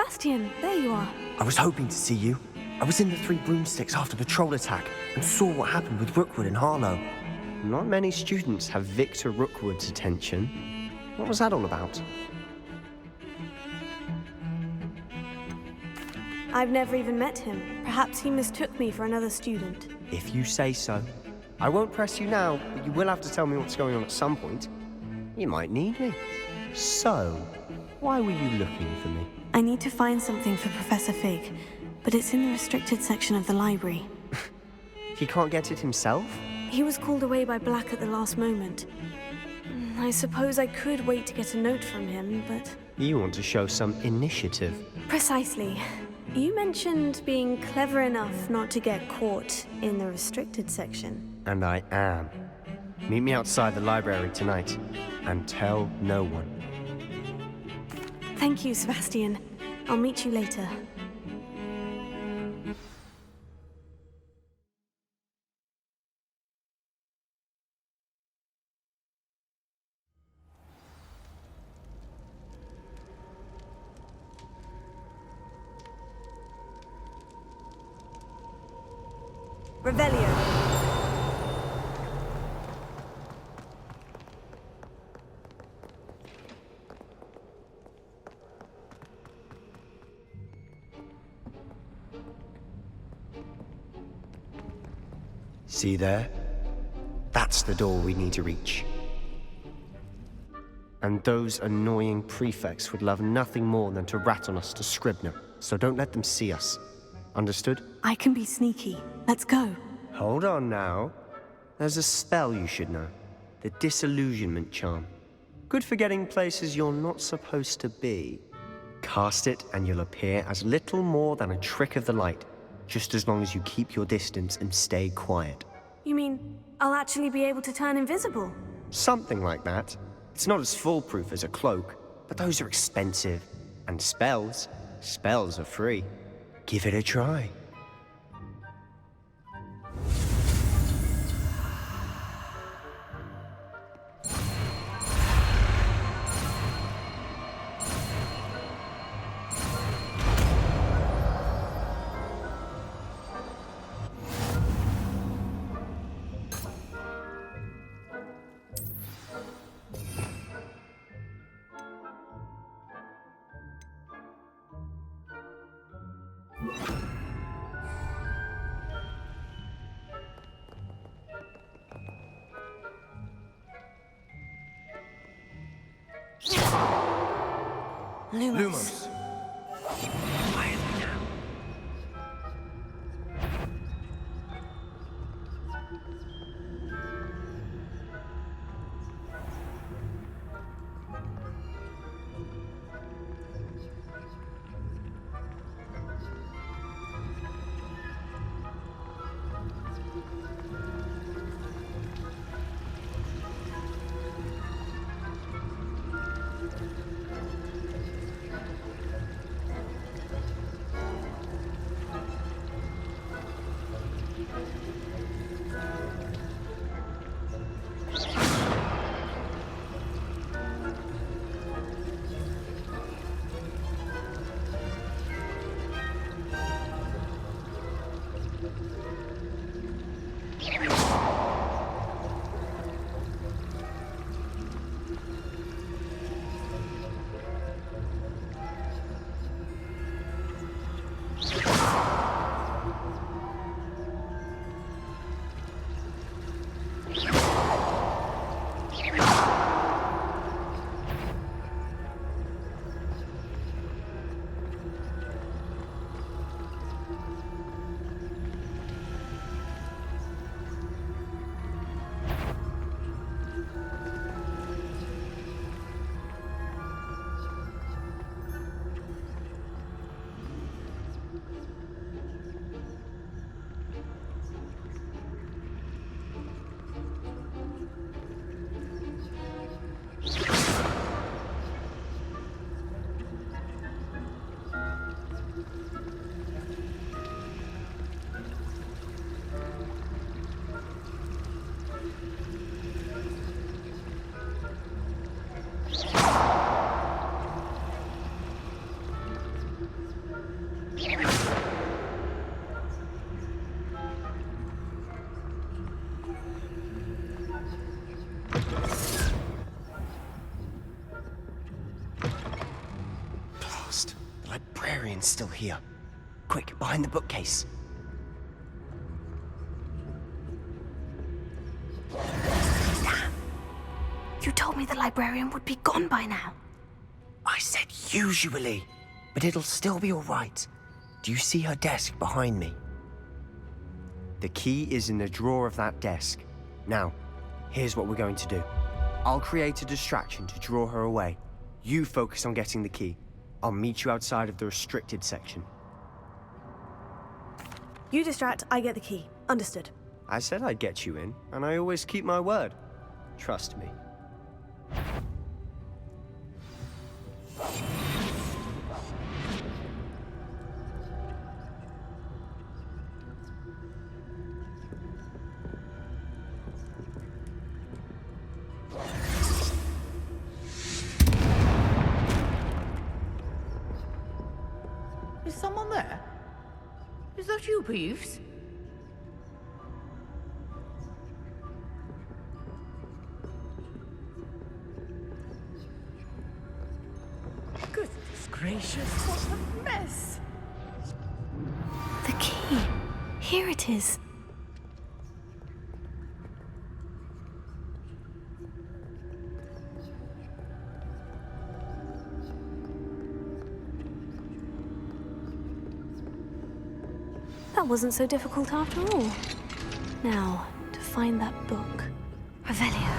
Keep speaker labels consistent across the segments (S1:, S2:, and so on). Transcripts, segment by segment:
S1: Sebastian, there you are.
S2: I was hoping to see you. I was in the Three Broomsticks after the troll attack and saw what happened with Rookwood and Harlow. Not many students have Victor Rookwood's attention. What was that all about?
S1: I've never even met him. Perhaps he mistook me for another student.
S2: If you say so. I won't press you now, but you will have to tell me what's going on at some point. You might need me. So, why were you looking for me?
S1: I need to find something for Professor Fig, but it's in the restricted section of the library.
S2: He can't get it himself?
S1: He was called away by Black at the last moment. I suppose I could wait to get a note from him, but...
S2: You want to show some initiative.
S1: Precisely. You mentioned being clever enough not to get caught in the restricted section.
S2: And I am. Meet me outside the library tonight, and tell no one.
S1: Thank you, Sebastian. I'll meet you later. Revelio.
S2: See there? That's the door we need to reach. And those annoying prefects would love nothing more than to rat on us to Scribner, so don't let them see us. Understood?
S1: I can be sneaky. Let's go.
S2: Hold on now. There's a spell you should know. The Disillusionment Charm. Good for getting places you're not supposed to be. Cast it and you'll appear as little more than a trick of the light, just as long as you keep your distance and stay quiet.
S1: You mean I'll actually be able to turn invisible?
S2: Something like that. It's not as foolproof as a cloak, but those are expensive. And spells are free. Give it a try.
S1: Lumos.
S2: Quiet now. one's still here. Quick, behind the bookcase.
S1: You told me the librarian would be gone by now.
S2: I said usually, but it'll still be all right. Do you see her desk behind me? The key is in the drawer of that desk. Now, here's what we're going to do. I'll create a distraction to draw her away. You focus on getting the key. I'll meet you outside of the restricted section.
S1: You distract, I get the key. Understood.
S2: I said I'd get you in, and I always keep my word. Trust me.
S3: Is someone there? Is that you, Peeves? Goodness gracious, what a mess!
S1: The key. Here it is. That wasn't so difficult after all. Now, to find that book. Revelio.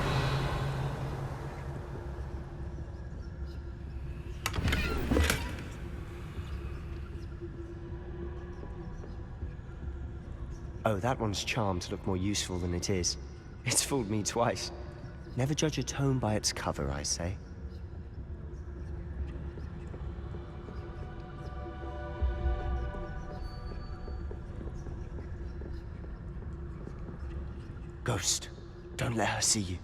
S2: Oh, that one's charmed to look more useful than it is. It's fooled me twice. Never judge a tome by its cover, I say. Ghost, don't let her see you.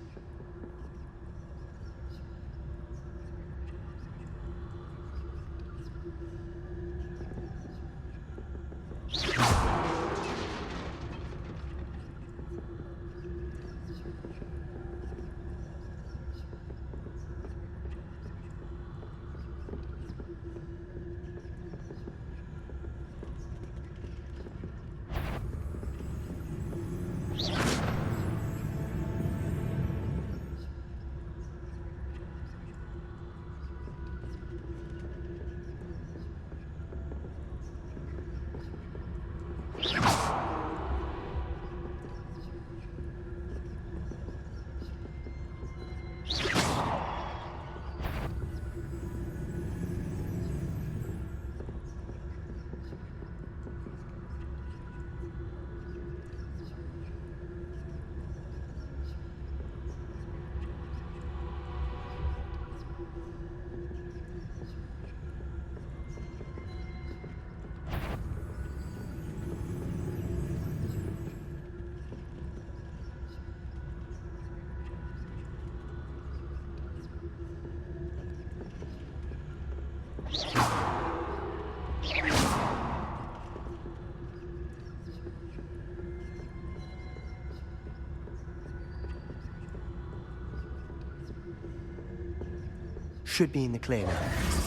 S2: Should be in the clear now.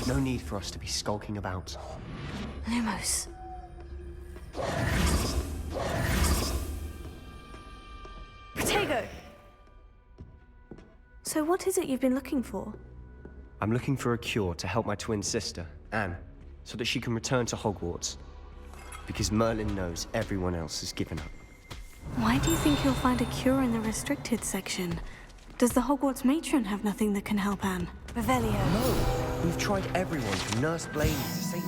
S2: No need for us to be skulking about.
S1: Lumos. Protego! So what is it you've been looking for?
S2: I'm looking for a cure to help my twin sister, Anne, so that she can return to Hogwarts. Because Merlin knows everyone else has given up.
S1: Why do you think you'll find a cure in the restricted section? Does the Hogwarts matron have nothing that can help Anne? Revelio.
S2: No! We've tried everyone from Nurse Blaine to Saint...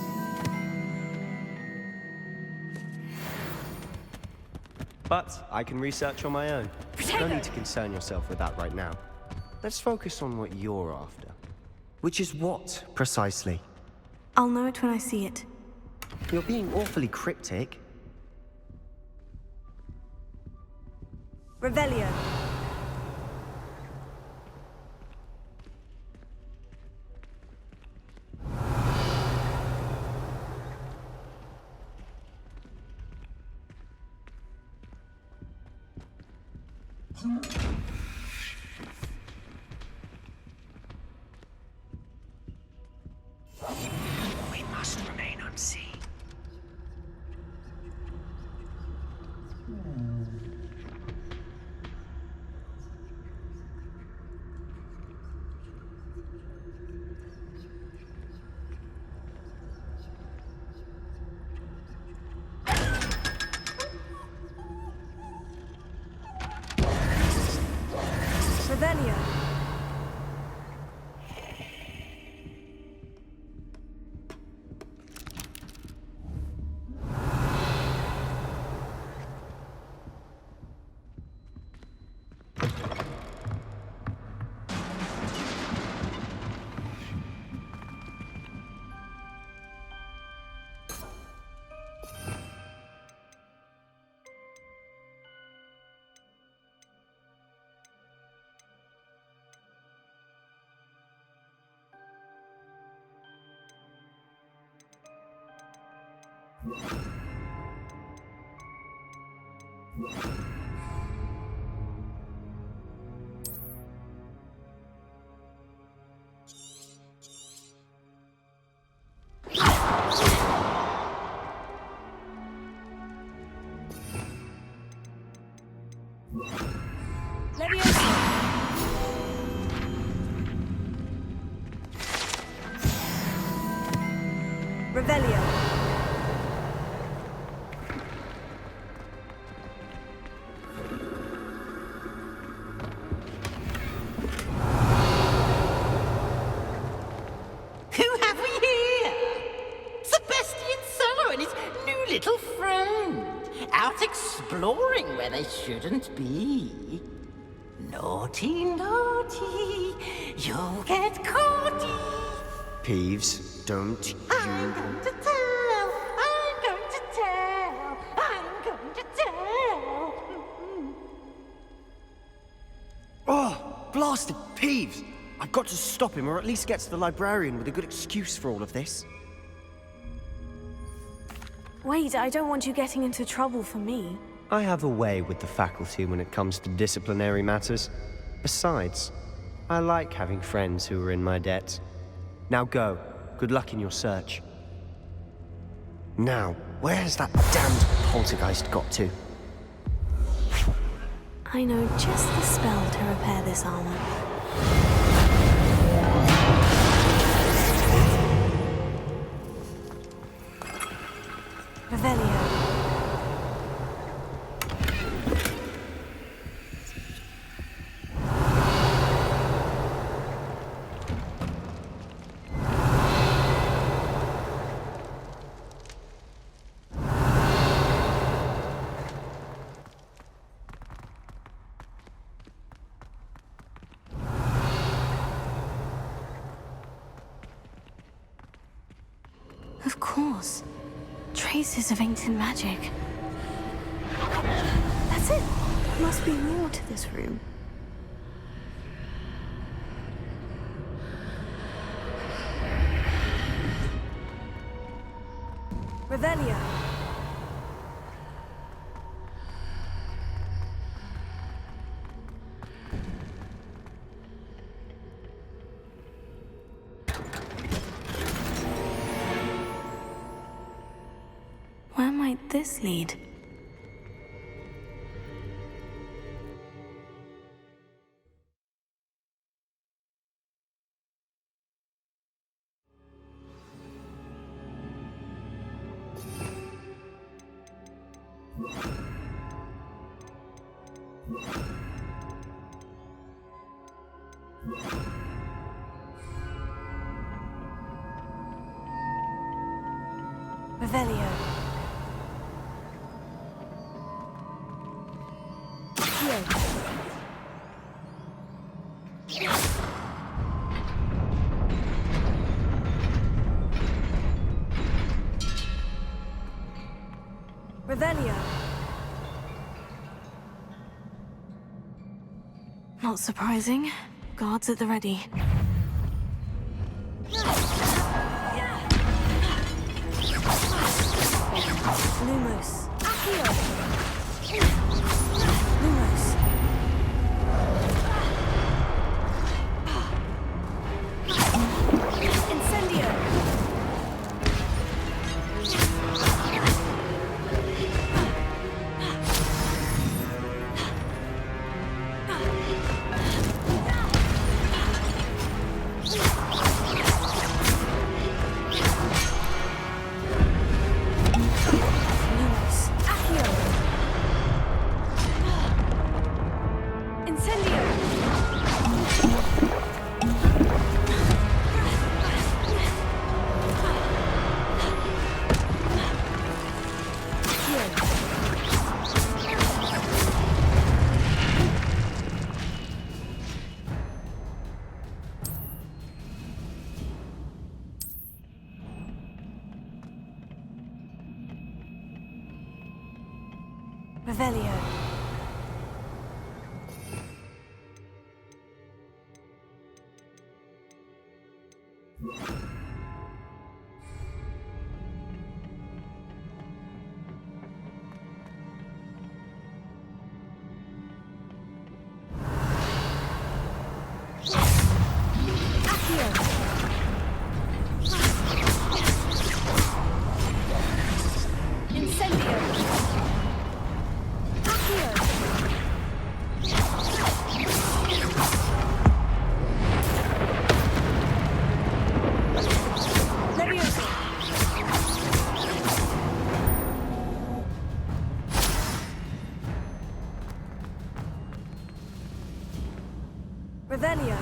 S2: But I can research on my own. No need to concern yourself with that right now. Let's focus on what you're after. Which is what, precisely?
S1: I'll know it when I see it.
S2: You're being awfully cryptic.
S1: Revelio.
S2: We must remain unseen.
S1: Revelio. Leviosa. Revelio.
S3: Who have we here? Sebastian Sallow and his new little friend. Out exploring where they shouldn't be. Naughty, naughty, you'll get caughty.
S2: Peeves, don't
S3: I'm
S2: you...
S3: going to tell, I'm going to tell, I'm going to tell.
S2: Oh, blasted Peeves! I've got to stop him, or at least get to the librarian with a good excuse for all of this.
S1: Wait, I don't want you getting into trouble for me.
S2: I have a way with the faculty when it comes to disciplinary matters. Besides, I like having friends who are in my debt. Now go. Good luck in your search. Now, where has that damned poltergeist got to?
S1: I know just the spell to repair this armor. Revelio. Of course. Traces of ancient magic. That's it. Must be more to this room. Revelio. Where might this lead? Revelio. Revelio. Not surprising. Guards at the ready. Lumos. Accio. Lumos. Incendio. Revelio. Revelio.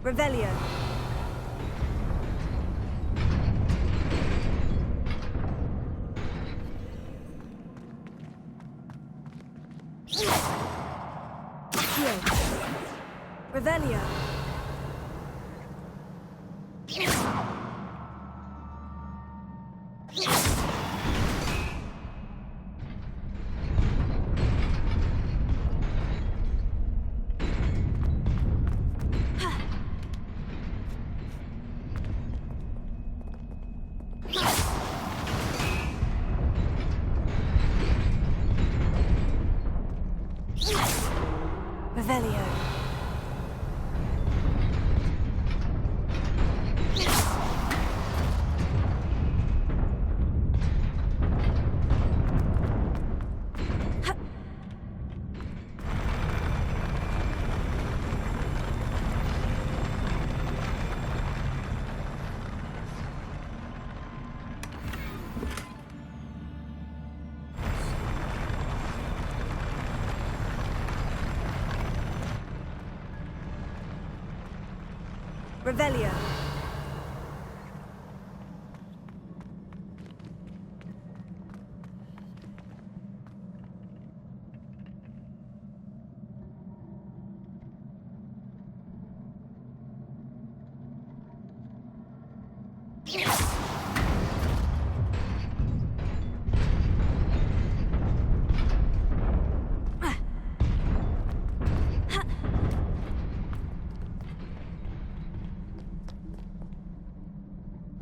S1: Revelio. Revelio. Revelio. Revelio.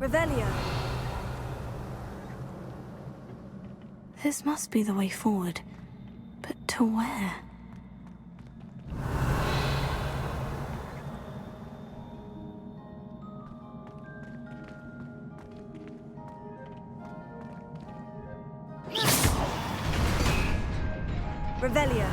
S1: Revelio. This must be the way forward. But to where? Revelio.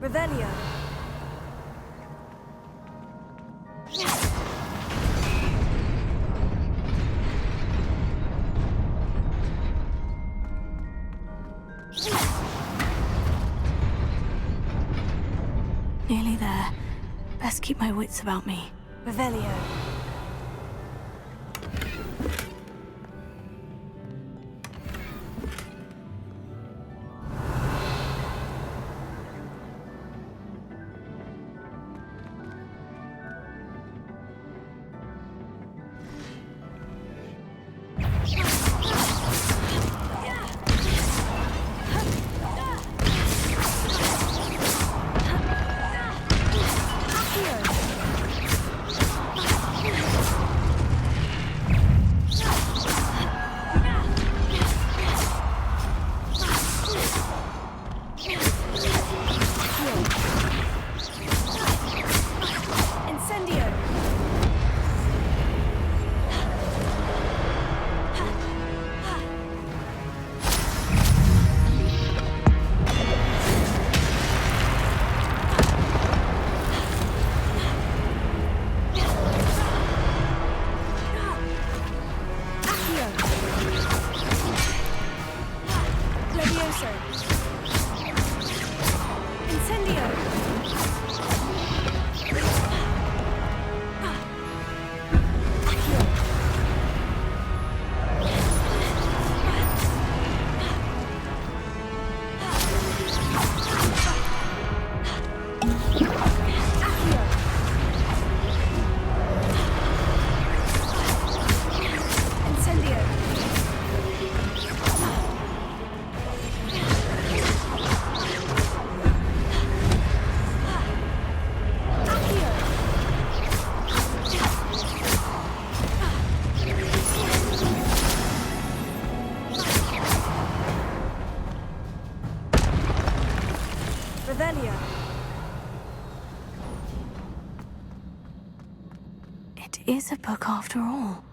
S1: Revelio. Nearly there. Best keep my wits about me. Revelio. It is a book after all.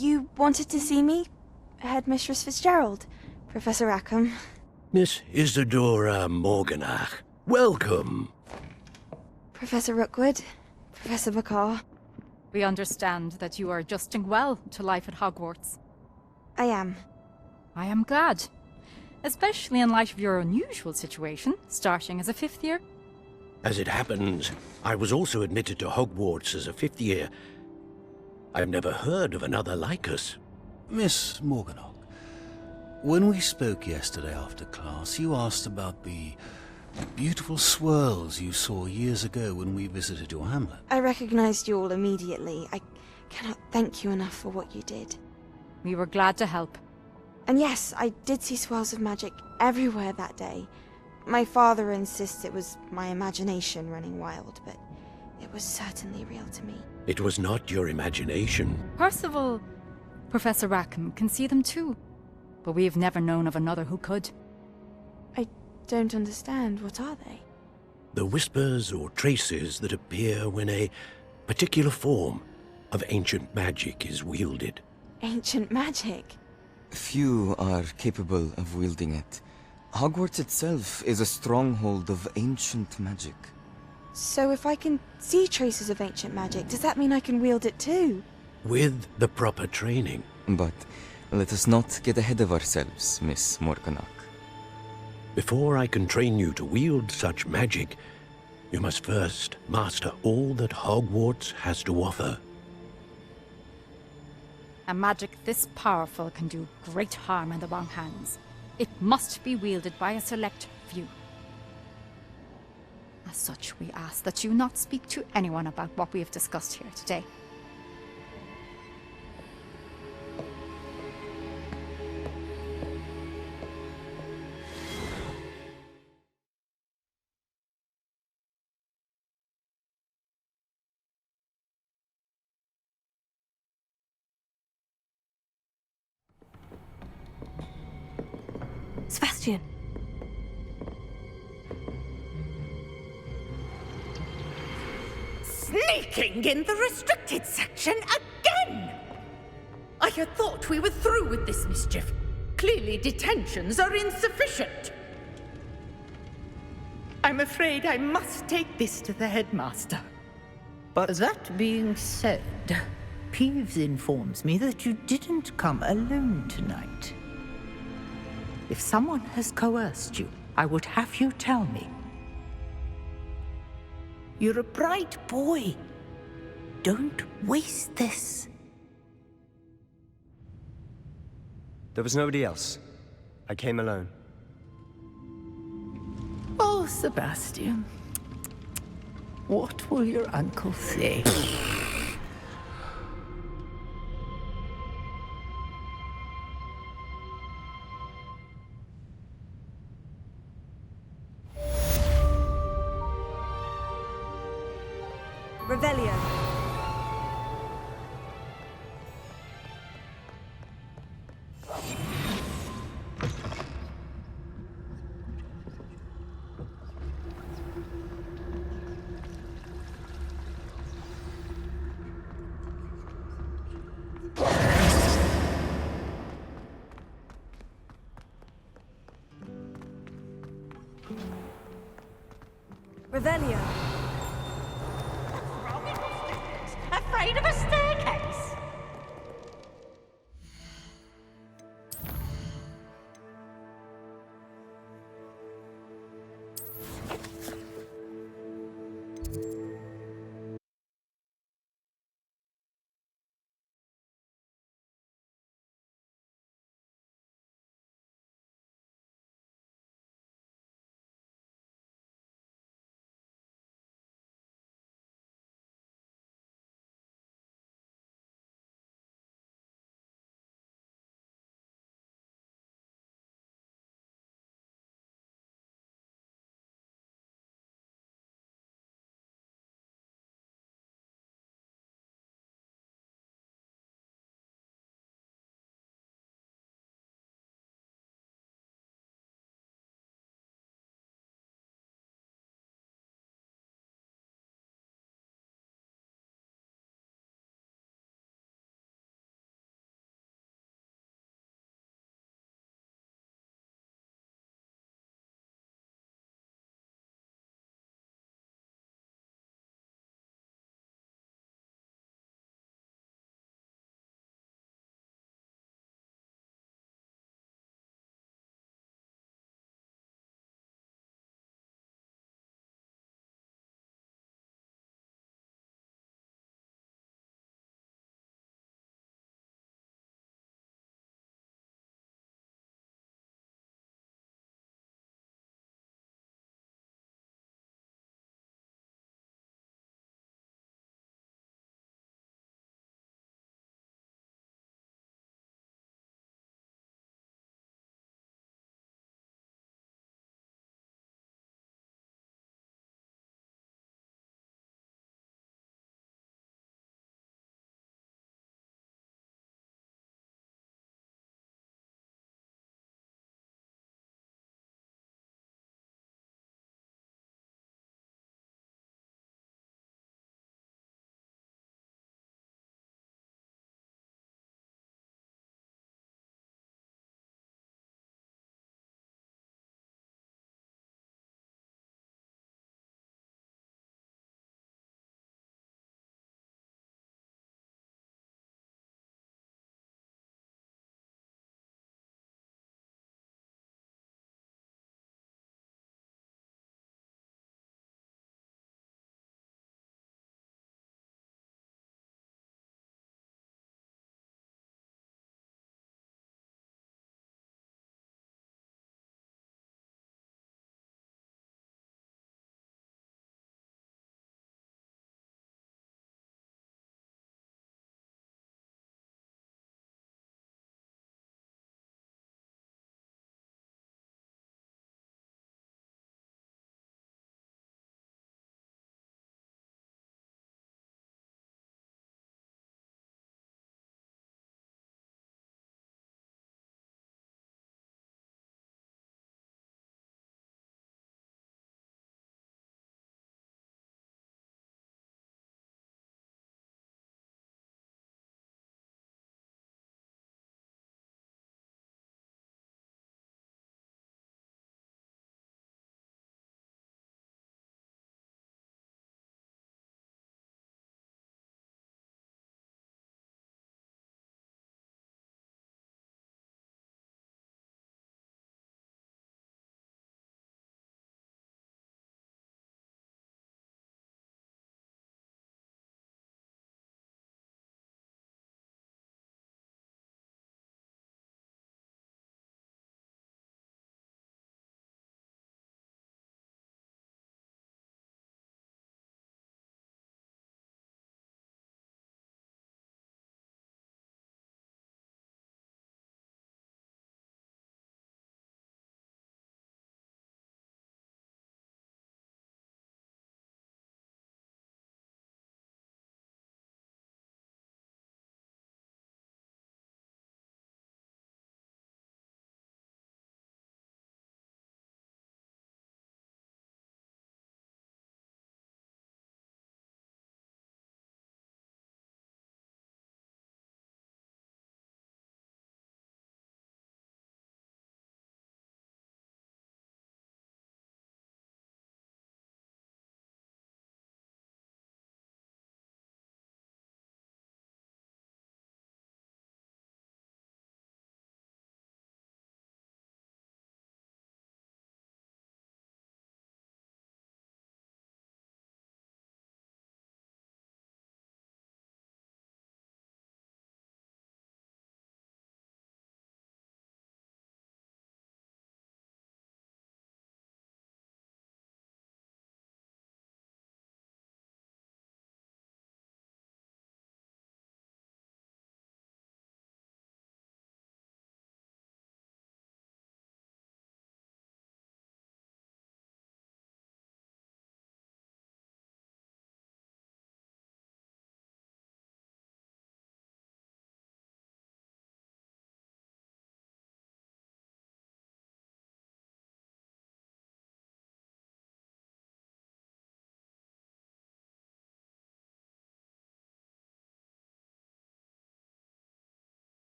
S4: You wanted to see me? Headmistress Fitzgerald, Professor Rackham.
S5: Miss Isadora Morganach, welcome.
S4: Professor Rookwood, Professor McCaw.
S6: We understand that you are adjusting well to life at Hogwarts.
S4: I am.
S6: I am glad. Especially in light of your unusual situation, starting as a 5th year.
S5: As it happens, I was also admitted to Hogwarts as a 5th year. I've never heard of another like us.
S7: Miss Morganach, when we spoke yesterday after class, you asked about the beautiful swirls you saw years ago when we visited your hamlet.
S4: I recognized you all immediately. I cannot thank you enough for what you did.
S6: We were glad to help.
S4: And yes, I did see swirls of magic everywhere that day. My father insists it was my imagination running wild, but it was certainly real to me.
S5: It was not your imagination.
S6: Percival, Professor Rackham can see them too. But we have never known of another who could.
S4: I don't understand. What are they?
S5: The whispers or traces that appear when a particular form of ancient magic is wielded.
S4: Ancient magic?
S8: Few are capable of wielding it. Hogwarts itself is a stronghold of ancient magic.
S4: So if I can see traces of ancient magic, does that mean I can wield it too?
S5: With the proper training.
S8: But let us not get ahead of ourselves, Miss Morganach.
S5: Before I can train you to wield such magic, you must first master all that Hogwarts has to offer.
S6: A magic this powerful can do great harm in the wrong hands. It must be wielded by a select few. As such, we ask that you not speak to anyone about what we have discussed here today.
S1: Sebastian.
S3: Sneaking in the restricted section again! I had thought we were through with this mischief. Clearly detentions are insufficient. I'm afraid I must take this to the headmaster.
S2: But
S3: That being said, Peeves informs me that you didn't come alone tonight. If someone has coerced you, I would have you tell me. You're a bright boy. Don't waste this.
S2: there was nobody else. I came alone.
S3: Oh, Sebastian. What will your uncle say?
S1: Revelio. Revelio.
S3: Afraid of a staircase?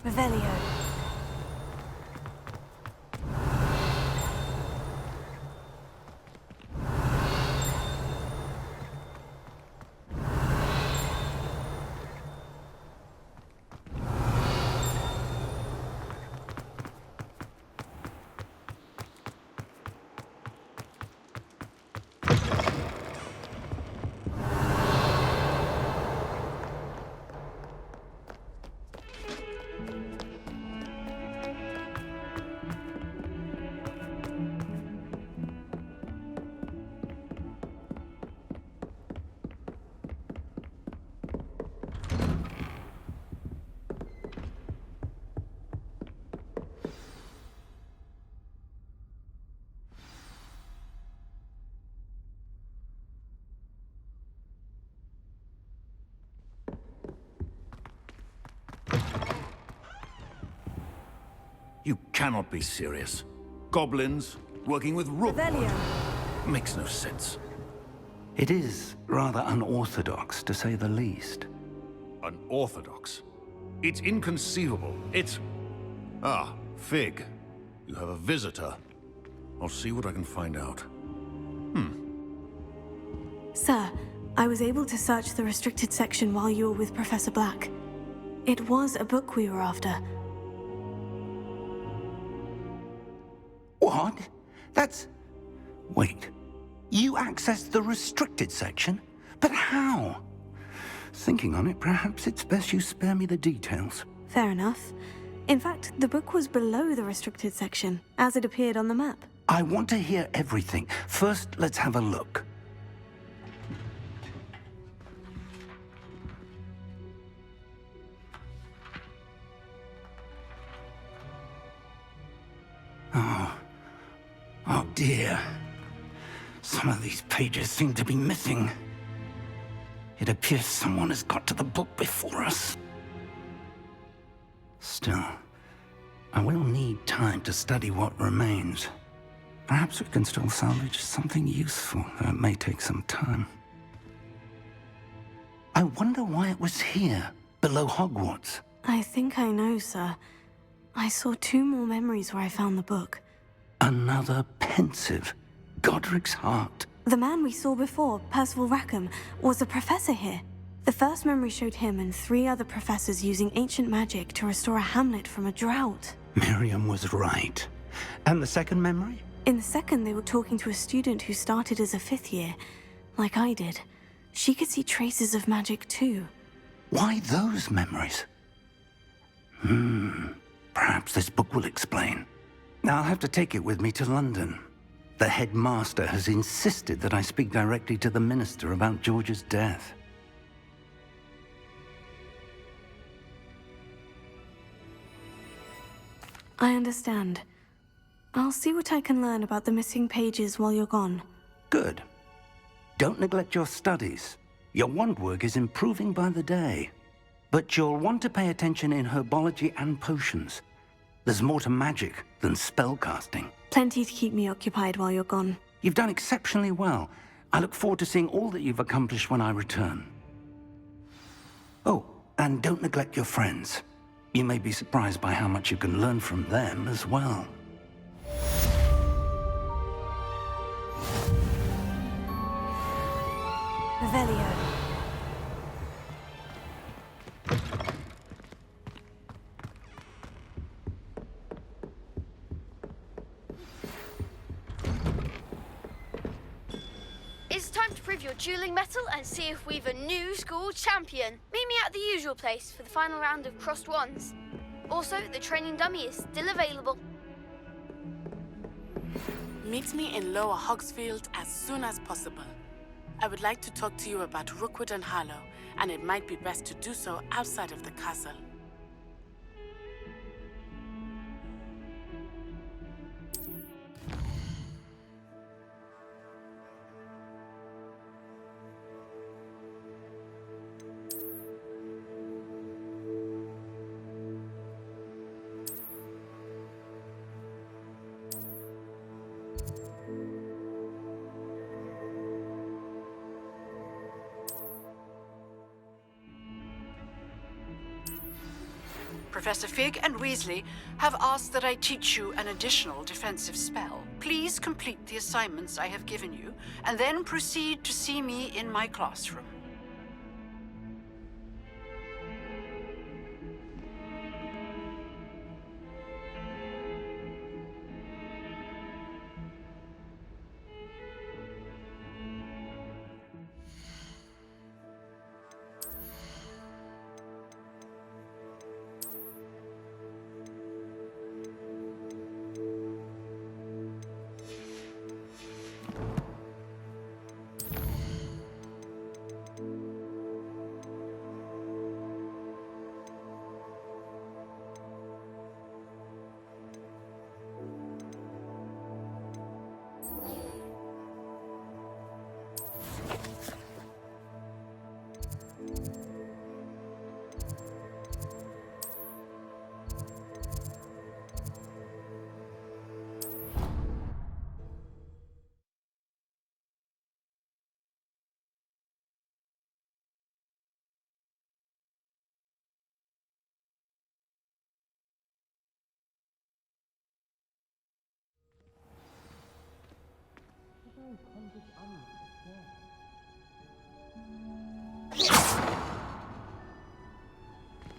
S1: Revelio.
S9: You cannot be serious. Goblins working with rook.
S1: Revelio.
S9: Makes no sense.
S10: It is rather unorthodox, to say the least.
S9: Unorthodox? It's inconceivable. It's... Ah, Fig. You have a visitor. I'll see what I can find out.
S1: Sir, I was able to search the restricted section while you were with Professor Black. It was a book we were after.
S10: What? That's... Wait. You accessed the restricted section? But how? Thinking on it, perhaps it's best you spare me the details.
S1: Fair enough. In fact, the book was below the restricted section, as it appeared on the map.
S10: I want to hear everything. First, let's have a look. Oh dear. Some of these pages seem to be missing. It appears someone has got to the book before us. Still, I will need time to study what remains. Perhaps we can still salvage something useful, though it may take some time. I wonder why it was here, below Hogwarts.
S1: I think I know, sir. I saw 2 more memories where I found the book.
S10: Another pensive. Godric's heart.
S1: The man we saw before, Percival Rackham, was a professor here. The first memory showed him and 3 other professors using ancient magic to restore a hamlet from a drought.
S10: Miriam was right. And the second memory?
S1: In the second, they were talking to a student who started as a 5th year, like I did. She could see traces of magic too.
S10: Why those memories? Perhaps this book will explain. I'll have to take it with me to London. The headmaster has insisted that I speak directly to the minister about George's death.
S1: I understand. I'll see what I can learn about the missing pages while you're gone.
S10: Good. Don't neglect your studies. Your wand work is improving by the day. But you'll want to pay attention in herbology and potions. There's more to magic than spellcasting.
S1: Plenty to keep me occupied while you're gone.
S10: You've done exceptionally well. I look forward to seeing all that you've accomplished when I return. Oh, and don't neglect your friends. You may be surprised by how much you can learn from them as well.
S1: Revelio.
S11: It's time to prove your dueling mettle and see if we've a new school champion. Meet me at the usual place for the final round of crossed wands. Also, the training dummy is still available.
S12: Meet me in Lower Hogsfield as soon as possible. I would like to talk to you about Rookwood and Harlow, and it might be best to do so outside of the castle.
S13: Professor Fig and Weasley have asked that I teach you an additional defensive spell. Please complete the assignments I have given you, and then proceed to see me in my classroom.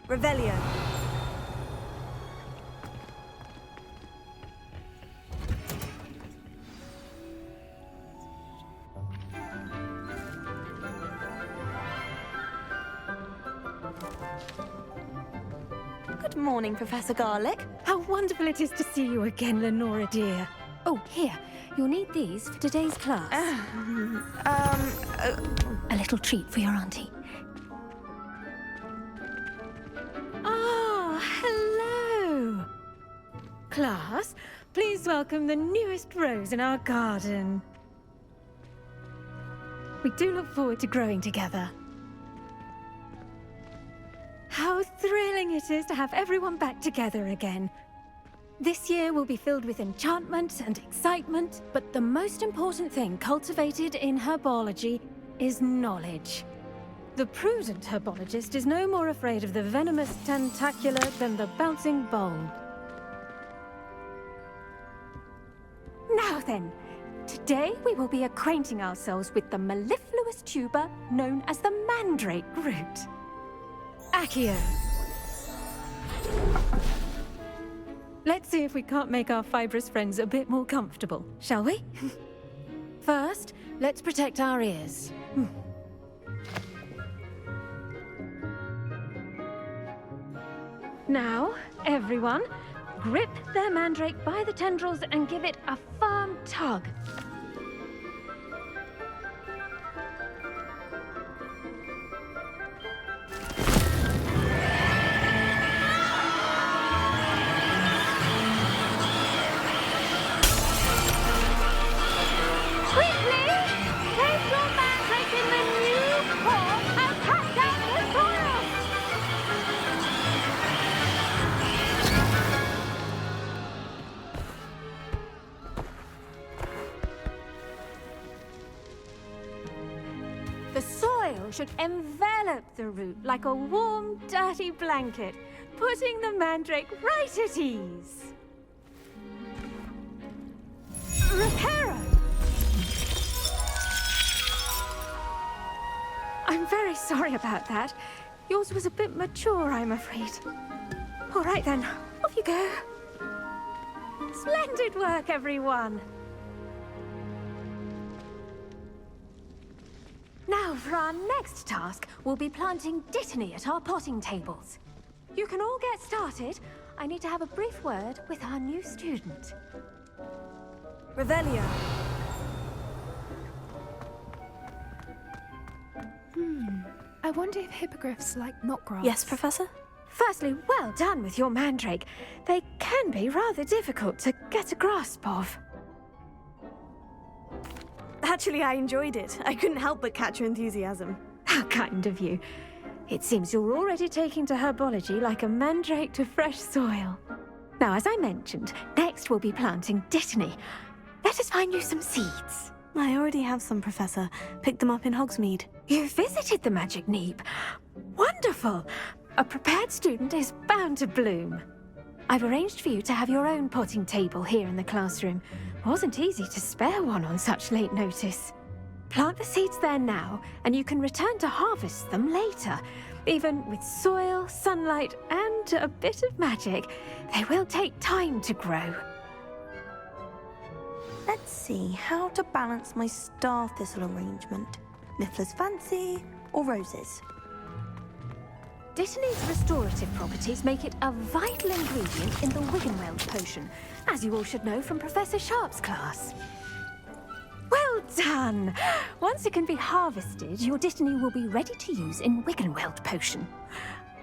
S1: Revelio.
S14: Good morning, Professor Garlick.
S15: How wonderful it is to see you again, Lenora dear. Oh, here. You'll need these for today's class. A little treat for your auntie. Ah, hello. Class, please welcome the newest rose in our garden. We do look forward to growing together. How thrilling it is to have everyone back together again. This year will be filled with enchantment and excitement, but the most important thing cultivated in herbology is knowledge. The prudent herbologist is no more afraid of the venomous tentacular than the bouncing bulb. Now then, today we will be acquainting ourselves with the mellifluous tuber known as the mandrake root. Accio. Let's see if we can't make our fibrous friends a bit more comfortable, shall we? First, let's protect our ears. Now, everyone, grip their mandrake by the tendrils and give it a firm tug. Should envelop the root like a warm, dirty blanket, putting the mandrake right at ease. Reparo! I'm very sorry about that. Yours was a bit mature, I'm afraid. All right then, off you go. Splendid work, everyone! Now, for our next task, we'll be planting Dittany at our potting tables. You can all get started. I need to have a brief word with our new student.
S1: Revelio.
S16: I wonder if hippogriffs like knotgrass.
S1: Yes, Professor?
S15: Firstly, well done with your mandrake. They can be rather difficult to get a grasp of.
S1: Actually, I enjoyed it. I couldn't help but catch your enthusiasm.
S15: How kind of you. It seems you're already taking to herbology like a mandrake to fresh soil. Now, as I mentioned, next we'll be planting Dittany. Let us find you some seeds.
S1: I already have some, Professor. Picked them up in Hogsmeade.
S15: You visited the Magic Neep. Wonderful. A prepared student is bound to bloom. I've arranged for you to have your own potting table here in the classroom. Wasn't easy to spare one on such late notice. Plant the seeds there now, and you can return to harvest them later. Even with soil, sunlight, and a bit of magic, they will take time to grow.
S14: Let's see how to balance my star thistle arrangement. Niffler's fancy or roses?
S15: Dittany's restorative properties make it a vital ingredient in the Wiggenweld potion, as you all should know from Professor Sharp's class. Well done! Once it can be harvested, your Dittany will be ready to use in Wiggenweld potion.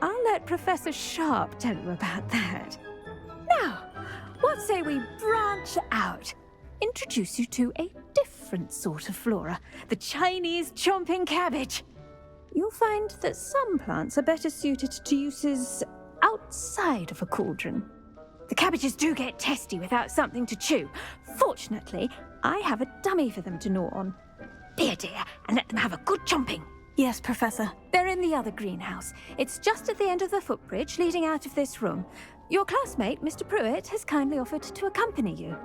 S15: I'll let Professor Sharp tell you about that. Now, what say we branch out? Introduce you to a different sort of flora, the Chinese chomping cabbage. You'll find that some plants are better suited to uses outside of a cauldron. The cabbages do get testy without something to chew. Fortunately, I have a dummy for them to gnaw on. Be a dear and let them have a good chomping.
S1: Yes, Professor.
S15: They're in the other greenhouse. It's just at the end of the footbridge leading out of this room. Your classmate, Mr. Pruitt, has kindly offered to accompany you.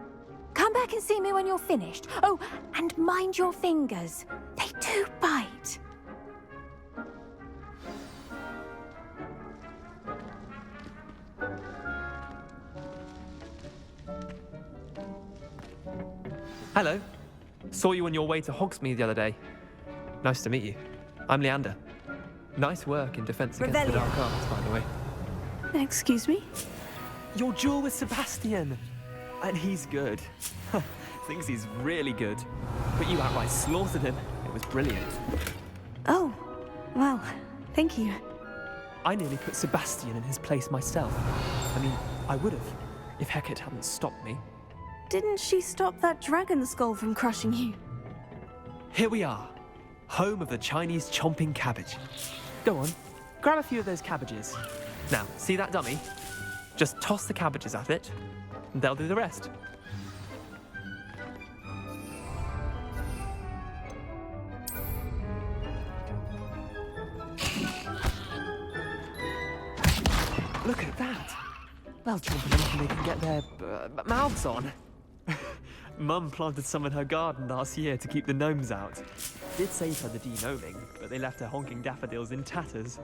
S15: Come back and see me when you're finished. Oh, and mind your fingers. They do bite.
S17: Hello. Saw you on your way to Hogsmeade the other day. Nice to meet you. I'm Leander. Nice work in defense against the dark arts, by the way.
S1: Excuse me?
S17: Your duel with Sebastian! And he's good. Thinks he's really good. But you outright slaughtered him. It was brilliant.
S1: Oh, well, thank you.
S17: I nearly put Sebastian in his place myself. I mean, I would have, if Hecate hadn't stopped me.
S1: Didn't she stop that dragon skull from crushing you?
S17: Here we are, home of the Chinese chomping cabbage. Go on, grab a few of those cabbages. Now, see that dummy? Just toss the cabbages at it, and they'll do the rest. Look at that! They'll chomp anything they can get their mouths on. Mum planted some in her garden last year to keep the gnomes out. Did save her the de-gnoming, but they left her honking daffodils in tatters.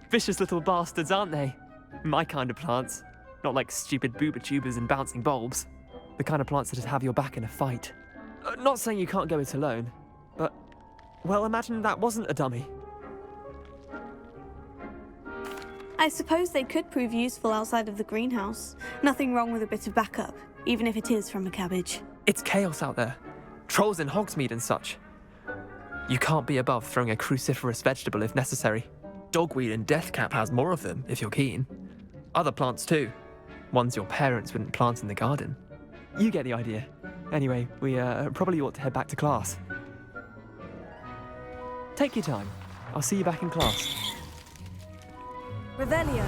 S17: Vicious little bastards, aren't they? My kind of plants. Not like stupid booba tubers and bouncing bulbs. The kind of plants that just have your back in a fight. Not saying you can't go it alone, but, well, imagine that wasn't a dummy.
S1: I suppose they could prove useful outside of the greenhouse. Nothing wrong with a bit of backup, even if it is from a cabbage.
S17: It's chaos out there. Trolls in Hogsmeade and such. You can't be above throwing a cruciferous vegetable if necessary. Dogweed and deathcap has more of them, if you're keen. Other plants too. Ones your parents wouldn't plant in the garden. You get the idea. Anyway, we probably ought to head back to class. Take your time. I'll see you back in class.
S1: Revelio.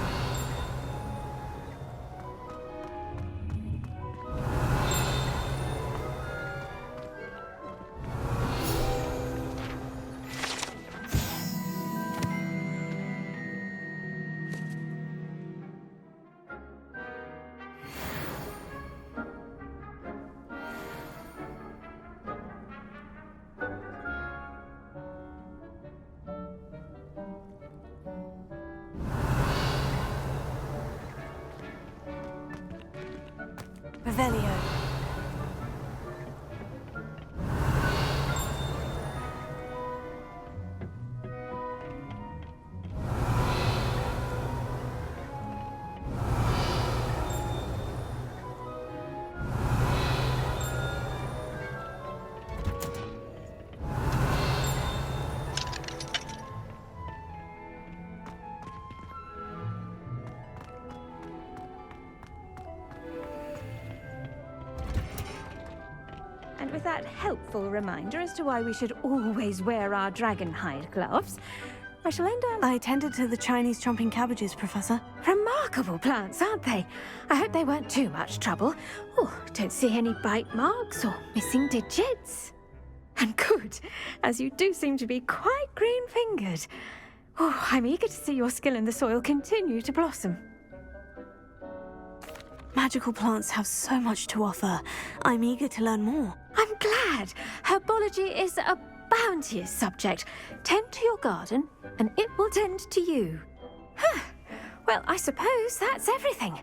S1: Revelio.
S15: And with that helpful reminder as to why we should always wear our dragon hide gloves, I shall end our...
S1: I attended to the Chinese chomping cabbages, Professor.
S15: Remarkable plants, aren't they? I hope they weren't too much trouble. Oh, don't see any bite marks or missing digits. And good, as you do seem to be quite green-fingered. Oh, I'm eager to see your skill in the soil continue to blossom.
S1: Magical plants have so much to offer. I'm eager to learn more.
S15: I'm glad. Herbology is a bounteous subject. Tend to your garden, and it will tend to you. Well, I suppose that's everything.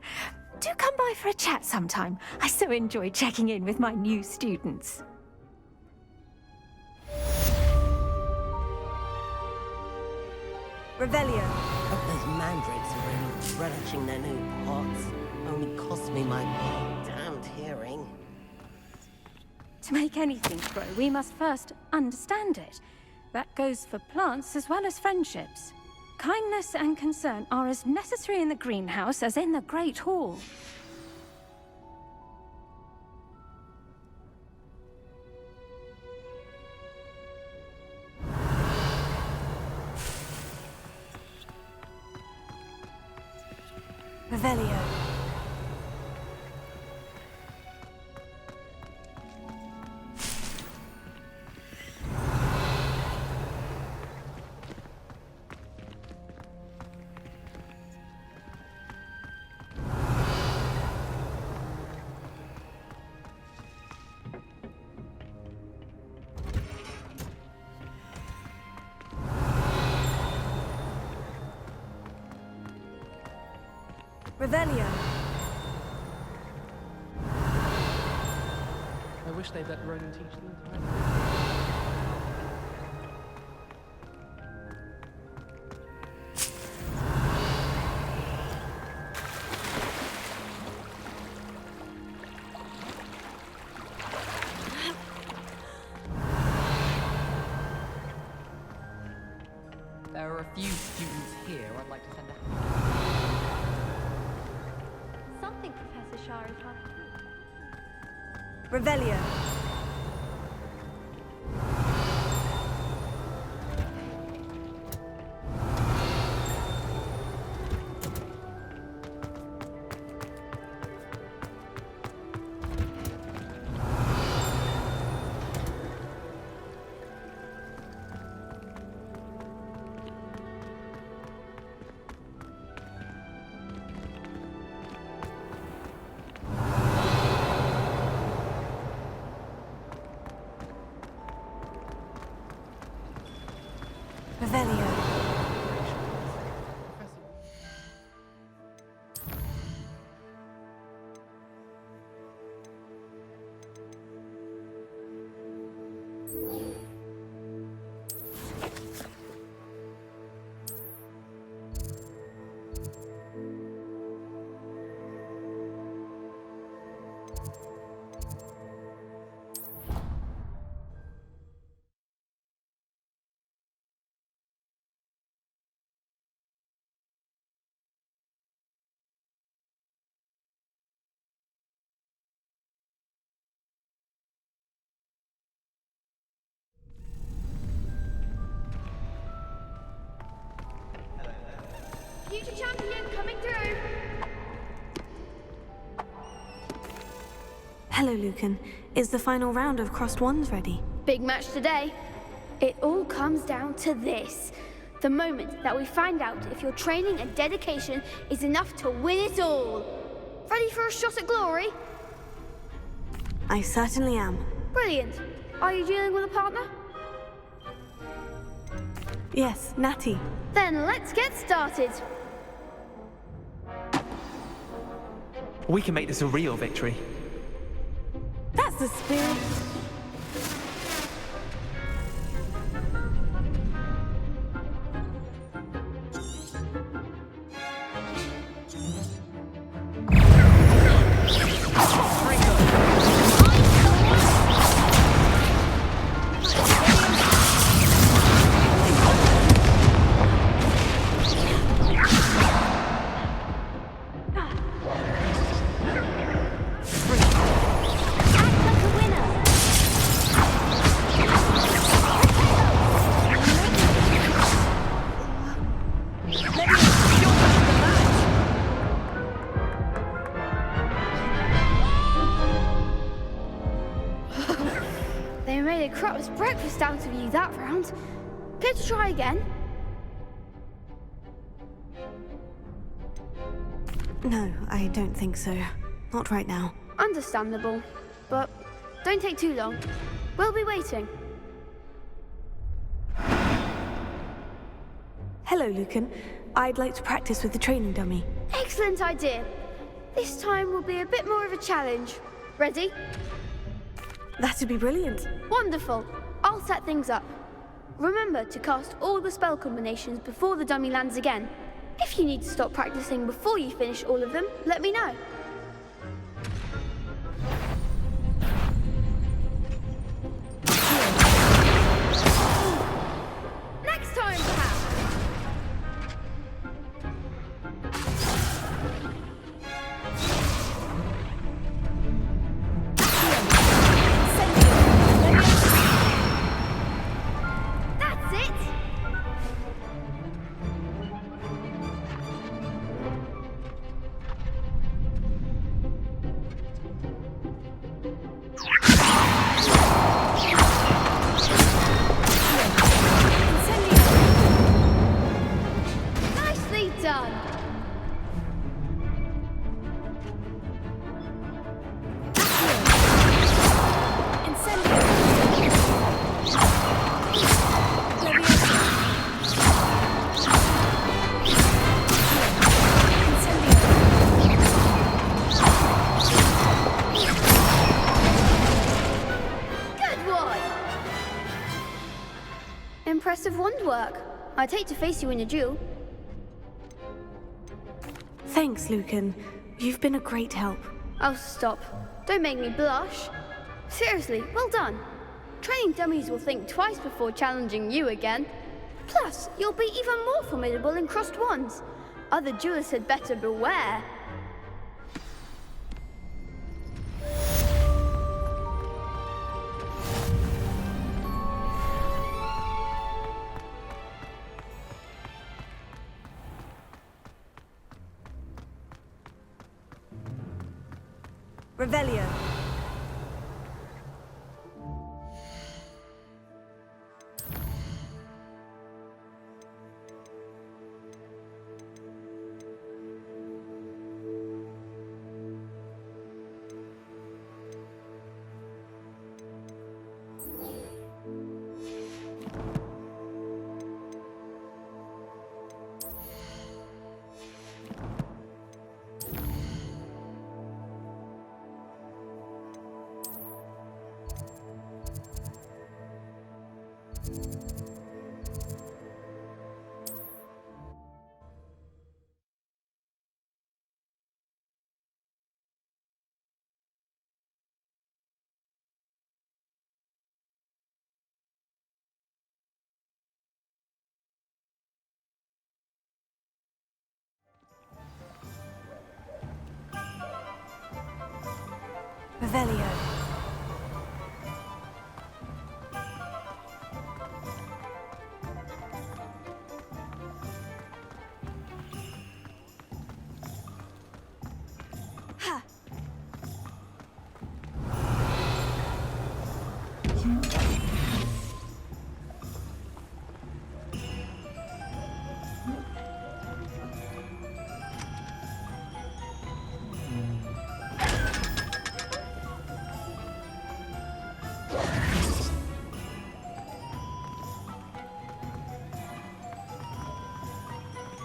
S15: Do come by for a chat sometime. I so enjoy checking in with my new students.
S18: Revelio. Hope those mandrakes are really relishing their new pots. Only cost me my damned hearing.
S15: To make anything grow, we must first understand it. That goes for plants as well as friendships. Kindness and concern are as necessary in the greenhouse as in the Great Hall.
S1: Revelio. Revelio.
S17: I wish they'd let Ronan teach them.
S19: There are a few students here I'd like to send a...
S11: Something Professor Shah is hard.
S18: Revelio.
S1: Revelio.
S11: Future champion coming through.
S1: Hello, Lucan. Is the final round of Crossed Wands ready?
S11: Big match today. It all comes down to this. The moment that we find out if your training and dedication is enough to win it all. Ready for a shot at glory?
S1: I certainly am.
S11: Brilliant. Are you dealing with a partner?
S1: Yes, Natty.
S11: Then let's get started.
S17: We can make this a real victory.
S1: That's the spirit.
S11: They made a crup's breakfast out of you that round. Care to try again?
S1: No, I don't think so. Not right now.
S11: Understandable. But don't take too long. We'll be waiting.
S1: Hello, Lucan. I'd like to practice with the training dummy.
S11: Excellent idea. This time will be a bit more of a challenge. Ready?
S1: That'd be brilliant.
S11: Wonderful. I'll set things up. Remember to cast all the spell combinations before the dummy lands again. If you need to stop practicing before you finish all of them, let me know. Next time, perhaps. That's it. Nicely done. Good one. Impressive wand work. I'd hate to face you in a duel.
S1: Thanks, Lucan. You've been a great help.
S11: Oh, stop. Don't make me blush. Seriously, well done. Training dummies will think twice before challenging you again. Plus, you'll be even more formidable in crossed wands. Other duelists had better beware.
S1: Revelio. Revelio. Ha!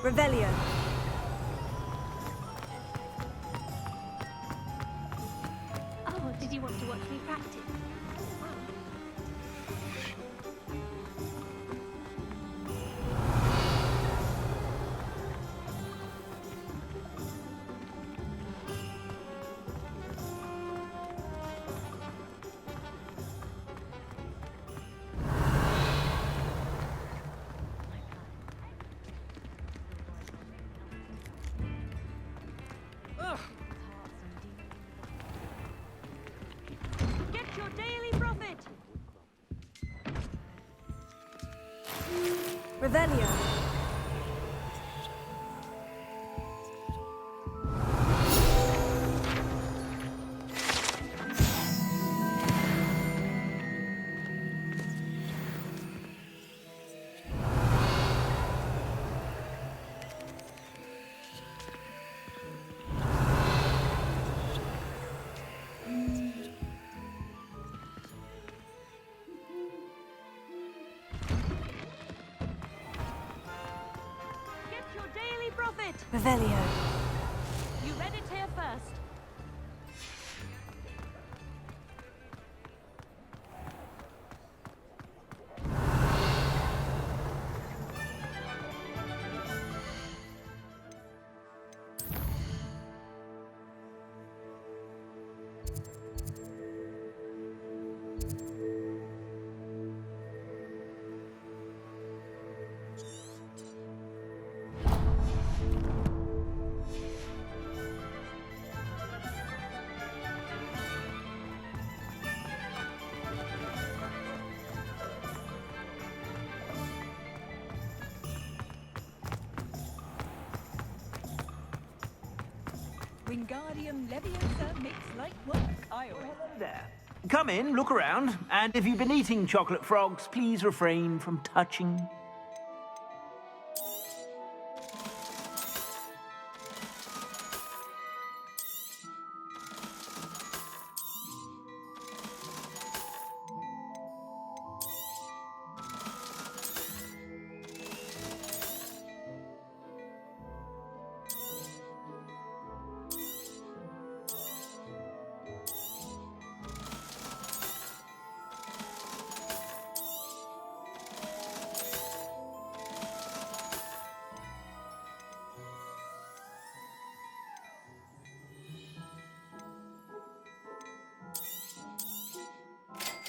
S1: Revelio.
S20: Oh, did you want to watch me practice? Get your daily profit!
S1: Revelio.
S20: it!
S1: Revelio.
S20: You read it here first.
S21: Wingardium Leviosa makes light work.
S3: There. Come in, look around, and if you've been eating chocolate frogs, please refrain from touching.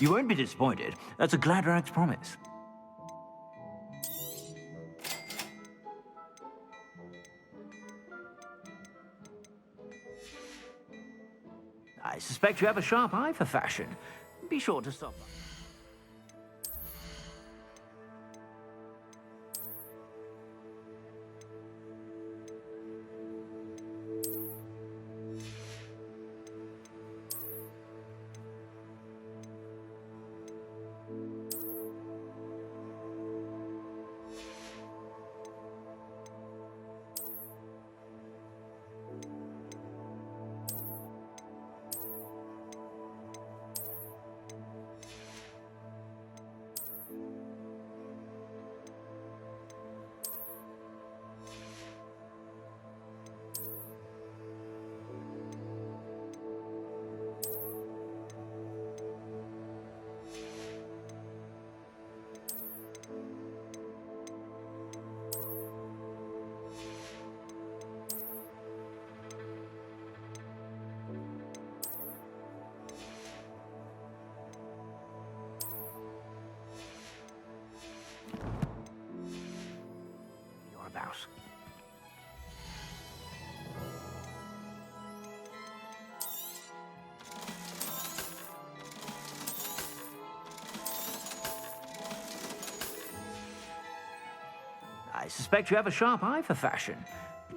S3: You won't be disappointed. That's a Gladrag's promise. I suspect you have a sharp eye for fashion. Be sure to stop by. About. I suspect you have a sharp eye for fashion.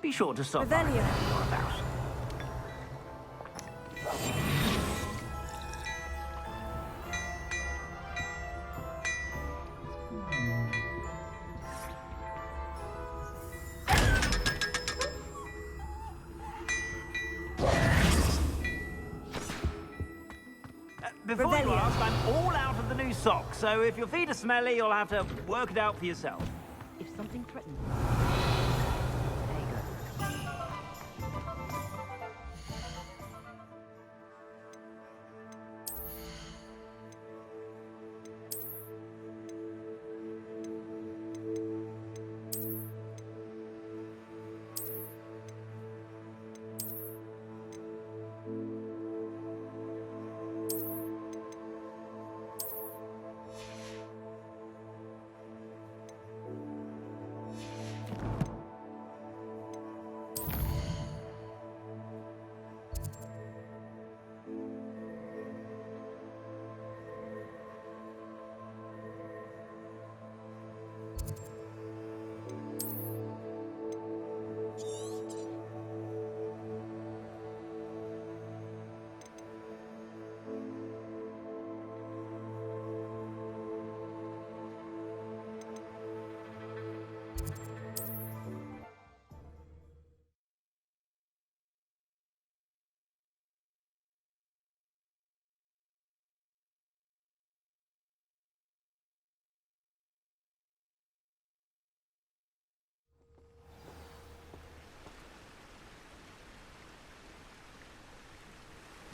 S3: Be sure to stop by when you're about. Before you ask, I'm all out of the new socks, so if your feet are smelly, you'll have to work it out for yourself.
S18: If something threatens...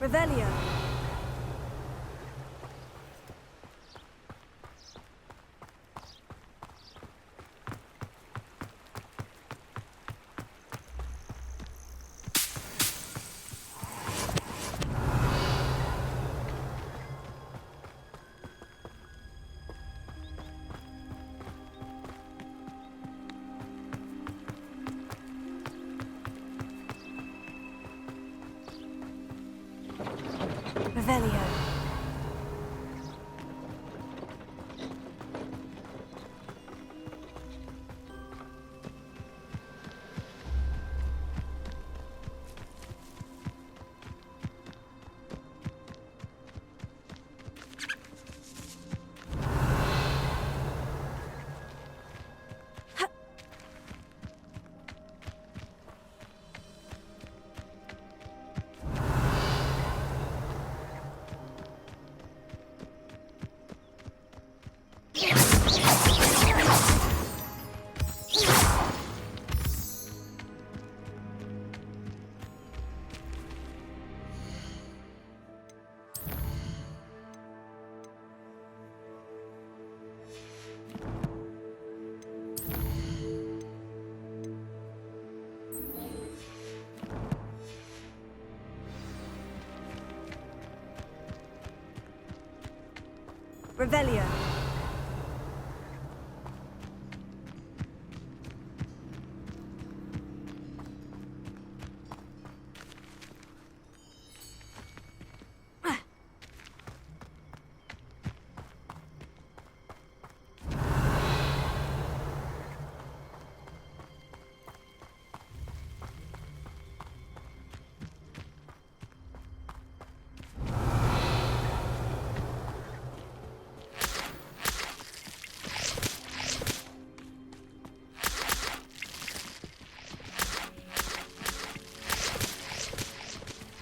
S1: Revelio. Revelio.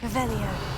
S1: Revelio.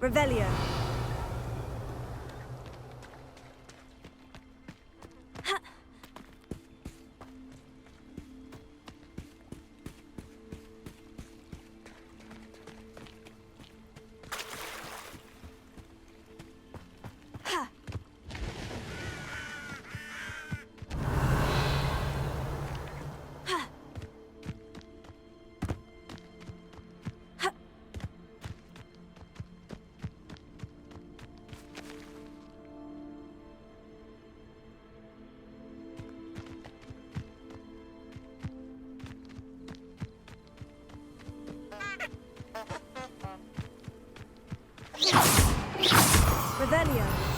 S1: Revelio. Revelio. Revelio.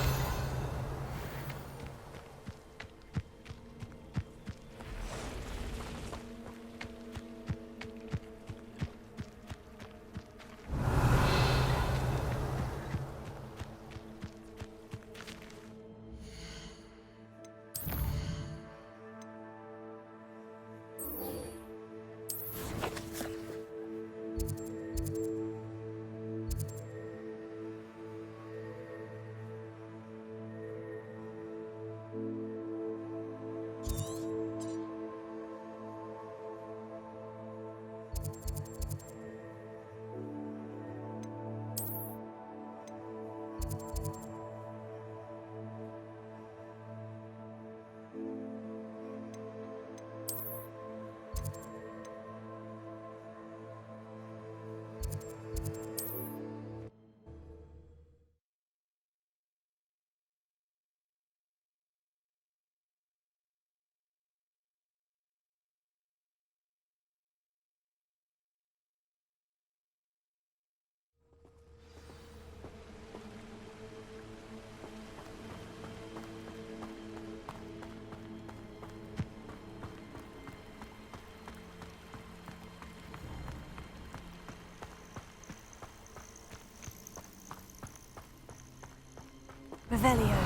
S1: Revelio.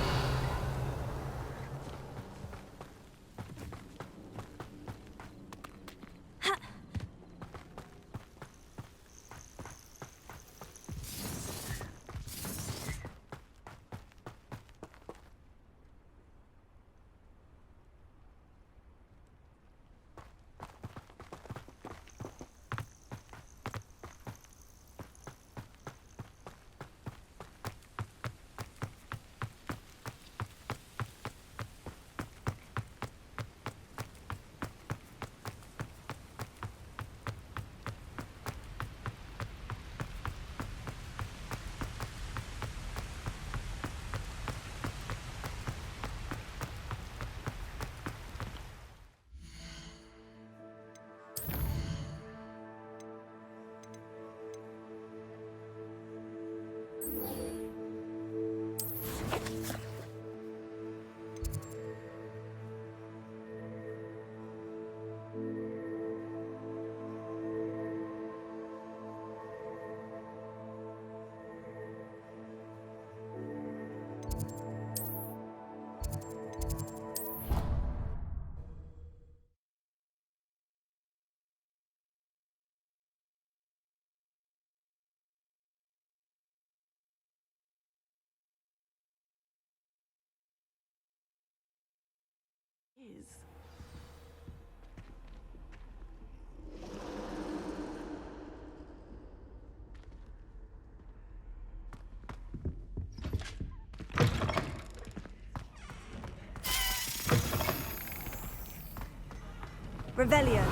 S1: Revelio.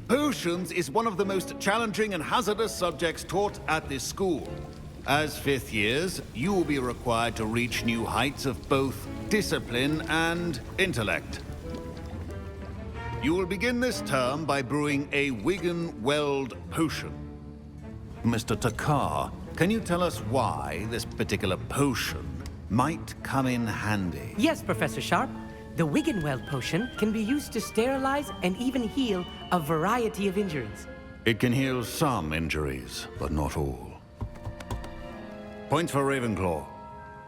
S9: Potions is one of the most challenging and hazardous subjects taught at this school. As fifth years, you will be required to reach new heights of both discipline and intellect. You will begin this term by brewing a Wigan-Weld potion. Mr. Takar, can you tell us why this particular potion might come in handy?
S7: Yes, Professor Sharp. The Wigan-Weld potion can be used to sterilize and even heal a variety of injuries.
S9: It can heal some injuries, but not all. Points for Ravenclaw.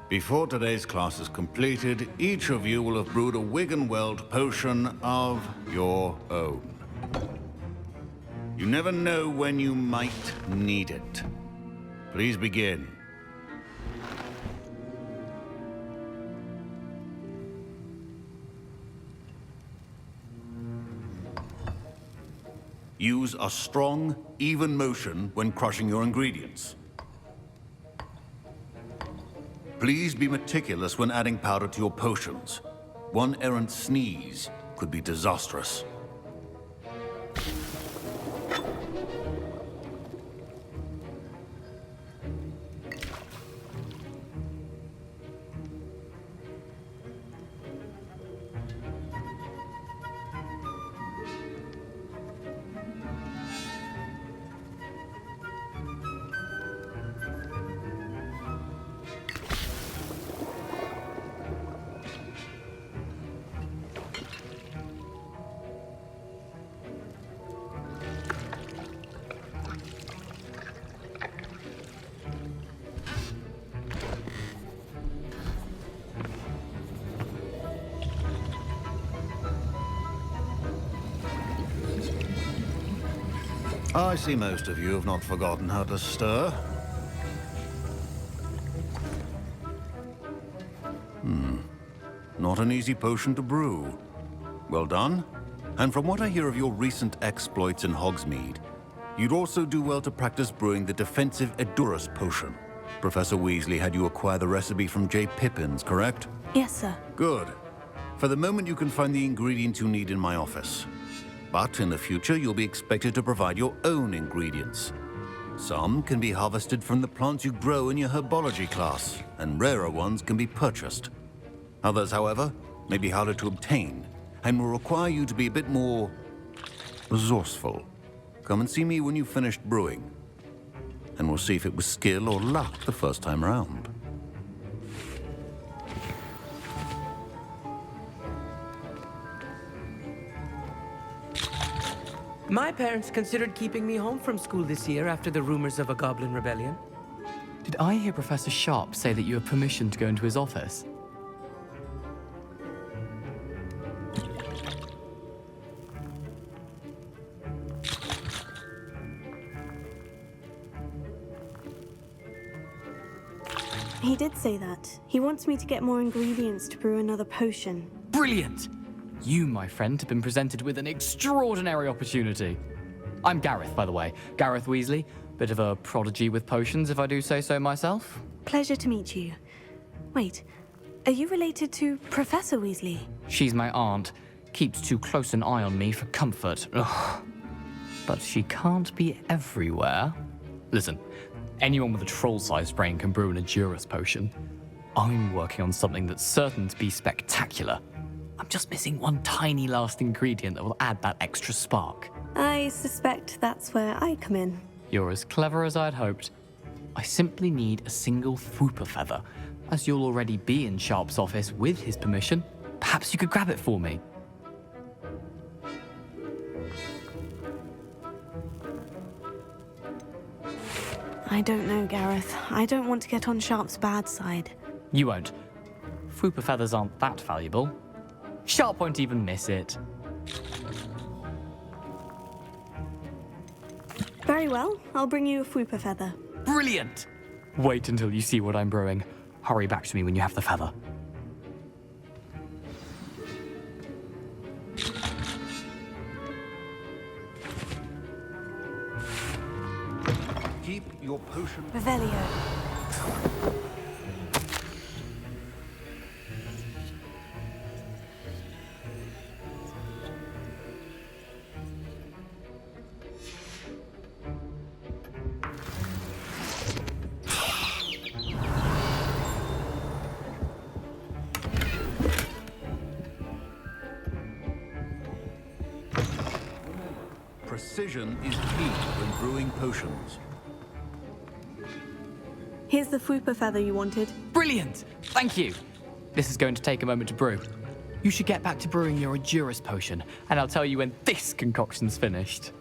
S9: Before today's class is completed, each of you will have brewed a Wigan-Weld potion of your own. You never know when you might need it. Please begin. Use a strong, even motion when crushing your ingredients. Please be meticulous when adding powder to your potions. One errant sneeze could be disastrous. I see most of you have not forgotten how to stir. Not an easy potion to brew. Well done. And from what I hear of your recent exploits in Hogsmeade, you'd also do well to practice brewing the defensive Edurus potion. Professor Weasley had you acquire the recipe from J. Pippins, correct?
S1: Yes, sir.
S9: Good. For the moment, you can find the ingredients you need in my office. But in the future, you'll be expected to provide your own ingredients. Some can be harvested from the plants you grow in your herbology class, and rarer ones can be purchased. Others, however, may be harder to obtain, and will require you to be a bit more resourceful. Come and see me when you've finished brewing. and we'll see if it was skill or luck the first time round.
S7: My parents considered keeping me home from school this year after the rumors of a goblin rebellion.
S4: Did I hear Professor Sharp say that you have permission to go into his office?
S1: He did say that. He wants me to get more ingredients to brew another potion.
S4: Brilliant! You, my friend, have been presented with an extraordinary opportunity. I'm Gareth, by the way. Gareth Weasley. Bit of a prodigy with potions, if I do say so myself.
S1: Pleasure to meet you. Wait, are you related to Professor Weasley?
S4: She's my aunt. Keeps too close an eye on me for comfort. Ugh. But she can't be everywhere. Listen, anyone with a troll-sized brain can brew an Edurus potion. I'm working on something that's certain to be spectacular. I'm just missing one tiny last ingredient that will add that extra spark.
S1: I suspect that's where I come in.
S4: You're as clever as I'd hoped. I simply need a single Fwooper feather. As you'll already be in Sharp's office with his permission, perhaps you could grab it for me.
S1: I don't know, Gareth. I don't want to get on Sharp's bad side.
S4: You won't. Fwooper feathers aren't that valuable. Sharp won't even miss it.
S1: Very well. I'll bring you a Fwooper feather.
S4: Brilliant! Wait until you see what I'm brewing. Hurry back to me when you have the feather.
S9: Keep your potion.
S1: Revelio.
S9: Precision is key when brewing potions.
S1: Here's the Fwooper feather you wanted.
S4: Brilliant! Thank you! This is going to take a moment to brew. You should get back to brewing your Edurus potion, and I'll tell you when this concoction's finished.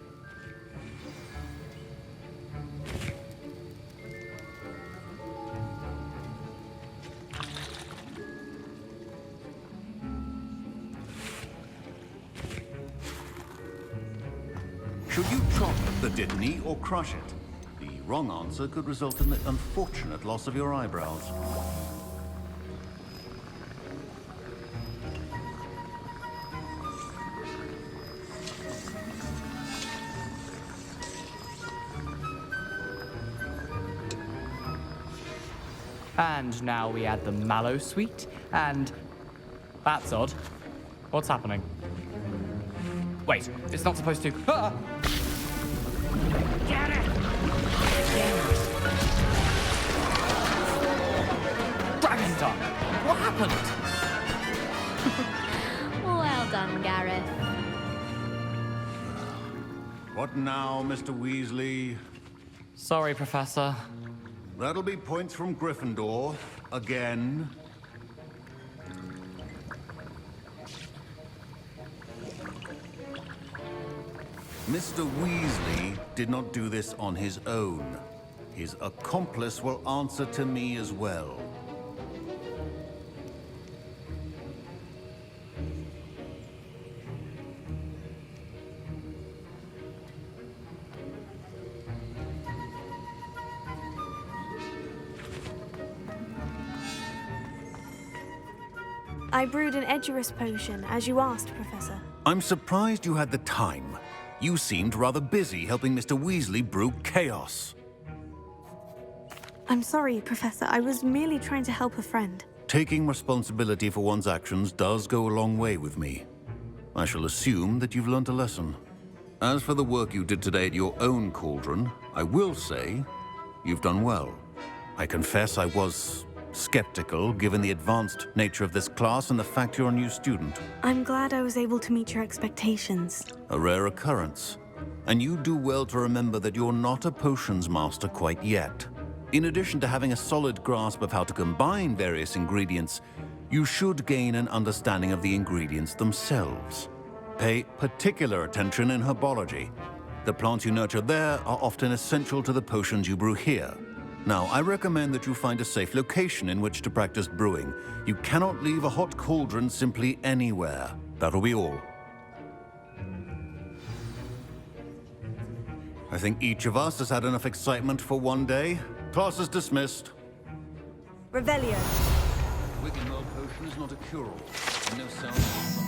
S9: Should you chop the Dittany or crush it? The wrong answer could result in the unfortunate loss of your eyebrows.
S4: And now we add the mallow sweet, and... That's odd. What's happening? Wait, it's not supposed to... Ah!
S3: Get it!
S4: Dragon's tongue! What happened?
S22: Well done, Gareth.
S9: What now, Mr. Weasley?
S4: Sorry, Professor.
S9: That'll be points from Gryffindor. Again. Mr. Weasley did not do this on his own. His accomplice will answer to me as well.
S1: I brewed an Edurus potion, as you asked, Professor.
S9: I'm surprised you had the time. You seemed rather busy helping Mr. Weasley brew chaos.
S1: I'm sorry, Professor. I was merely trying to help a friend.
S9: Taking responsibility for one's actions does go a long way with me. I shall assume that you've learnt a lesson. As for the work you did today at your own cauldron, I will say you've done well. I confess I was skeptical, given the advanced nature of this class and the fact you're a new student.
S1: I'm glad I was able to meet your expectations.
S9: A rare occurrence. And you do well to remember that you're not a potions master quite yet. In addition to having a solid grasp of how to combine various ingredients, you should gain an understanding of the ingredients themselves. Pay particular attention in herbology. The plants you nurture there are often essential to the potions you brew here. Now, I recommend that you find a safe location in which to practice brewing. You cannot leave a hot cauldron simply anywhere. That'll be all. I think each of us has had enough excitement for one day. Class is dismissed.
S14: Revelio.
S9: Wiggenweld potion is not a cure-all. No sound.